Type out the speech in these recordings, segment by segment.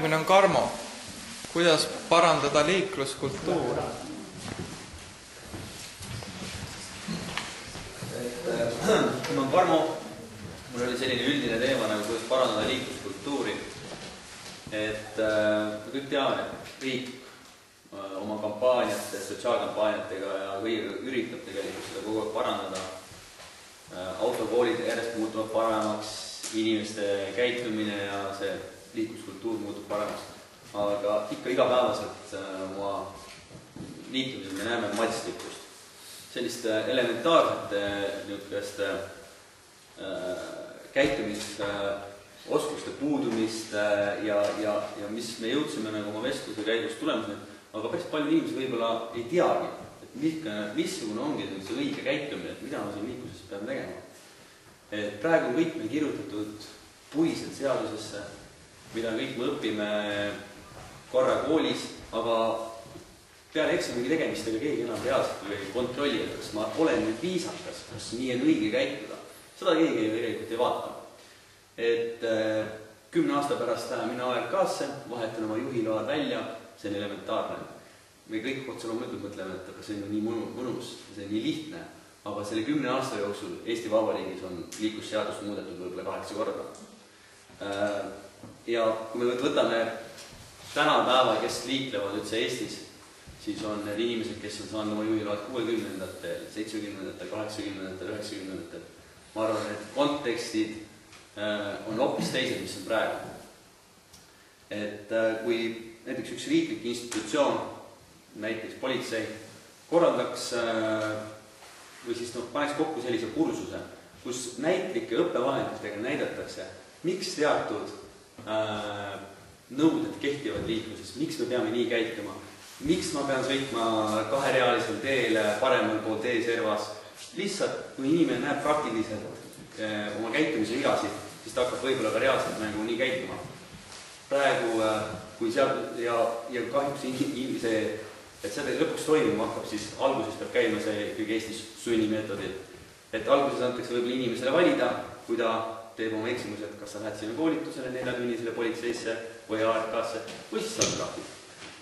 käitumine on Karmo. Kuidas parandada liikluskultuuri? Ma olen Karmo. Mul oli selline üldine teema, nagu kuidas parandada liikluskultuuri. Me kõik teame, et riik oma kampaaniate, sotsiaalkampaaniatega ja kõigiga üritab tegelikult seda kogu aeg parandada. Autokoolid järjest muutuvad paremaks, inimeste käitumine ja see liikluskultuur muutub paremaks. Aga ikka igapäevaselt oma liikumisel me näeme madslikkust. Sellist elementaarsete käitumisoskuste puudumist ja mis me jõudsime nagu oma vestluse käigus tulemuseni, aga päris palju inimesi võib-olla ei teagi, et missugune ongi see õige käitumine, et mida ma siin liikluses pean tegema. Praegu on kõik meil kirjutatud puiselt seadusesse, mida kõik me õpime korra koolis, aga peale eksamigi tegemist, aga keegi enam reaalselt ei kontrolli, et kas ma olen nüüd viisakas, kas nii on õige käituda. Seda keegi tegelikult ei vaata. 10 aasta pärast lähen mina ARK-sse, vahetan oma juhiload välja, see on elementaarne. Me kõik otse loomulikult mõtleme, et see on nii mõnus, see on nii lihtne, aga selle 10 aasta jooksul Eesti Vabariigis on liiklusseadust muudetud võib-olla 8 korda. Ja kui me võtame tänapäeva, kes liiklevad üldse Eestis, siis on need inimesed, kes on saanud oma juhiload 60-ndatel, 70-ndatel, 80-ndatel, 90-ndatel. Ma arvan, et kontekstid on hoopis teised, mis on praegu. Kui näiteks üks riiklik institutsioon, näiteks politsei, korraldaks või siis paneks kokku sellise kursuse, kus näitlike õppevahenditega näidatakse, miks teatud nõuded kehtivad liikluses, miks me peame nii käituma, miks ma pean sõitma kaherealisel teel paremal pool teeservas. Lihtsalt, kui inimene näeb praktiliselt oma käitumise vigasid, siis ta hakkab võib-olla ka reaalselt nagu nii käituma. Praegu, kui ja kahjuks inimese, et seda lõpuks toimuma hakkab, siis alguses peab käima see ikkagi Eestis sunnimeetodil. Et alguses antakse võib-olla inimesele valida, kui ta teeb oma eksimused, kas sa lähed sinna koolitusele 4-tunnisele politseisse või ARK-sse või siis saad trahvi.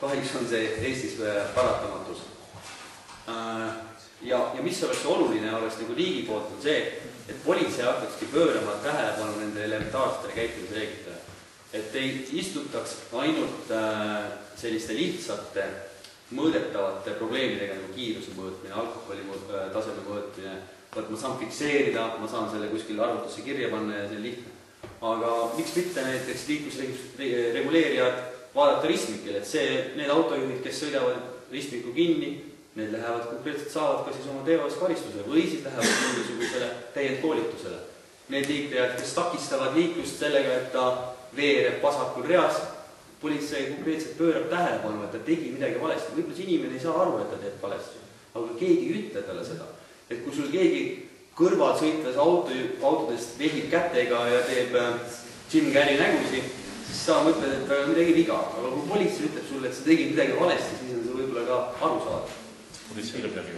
Kahjuks on see Eestis paratamatus. Ja mis oleks oluline, oleks nagu riigi poolt on see, et politsei hakkakski pöörama tähelepanu nende elementaarsetele käitumisreeglitele. Et ei istutaks ainult selliste lihtsate mõõdetavate probleemidega nagu kiiruse mõõtmine, alkoholi taseme mõõtmine, et ma saan fikseerida, ma saan selle kuskil arvutusse kirja panna ja see on lihtne. Aga miks mitte näiteks liiklusreguleerijad vaadata ristmikele, et need autojuhid, kes sõidavad ristmiku kinni, need lähevad konkreetselt, saavad ka siis oma teevas karistuse või siis lähevad mingisugusele täiendkoolitusele. Need liiklejad, kes takistavad liiklust sellega, et ta veereb vasakul reas, politsei konkreetselt pöörab tähelepanu, et ta tegi midagi valesti. Võib-olla see inimene ei saa aru, et ta teeb valesti, aga keegi ei ütle talle seda. Et kui sul keegi kõrval sõitvas autodest vehib kätega ja teeb Jim Carrey nägusi, siis sa mõtled, et ta on midagi viga. Aga kui politsei ütleb sulle, et sa tegid midagi valesti, siis on see võib-olla ka aru saada. Politsei lõpp läbi.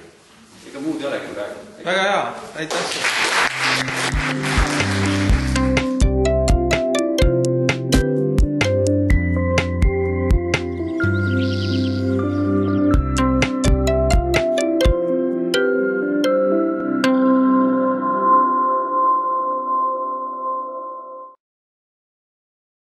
Ega muud ei olegi praegu. Väga hea, aitäh!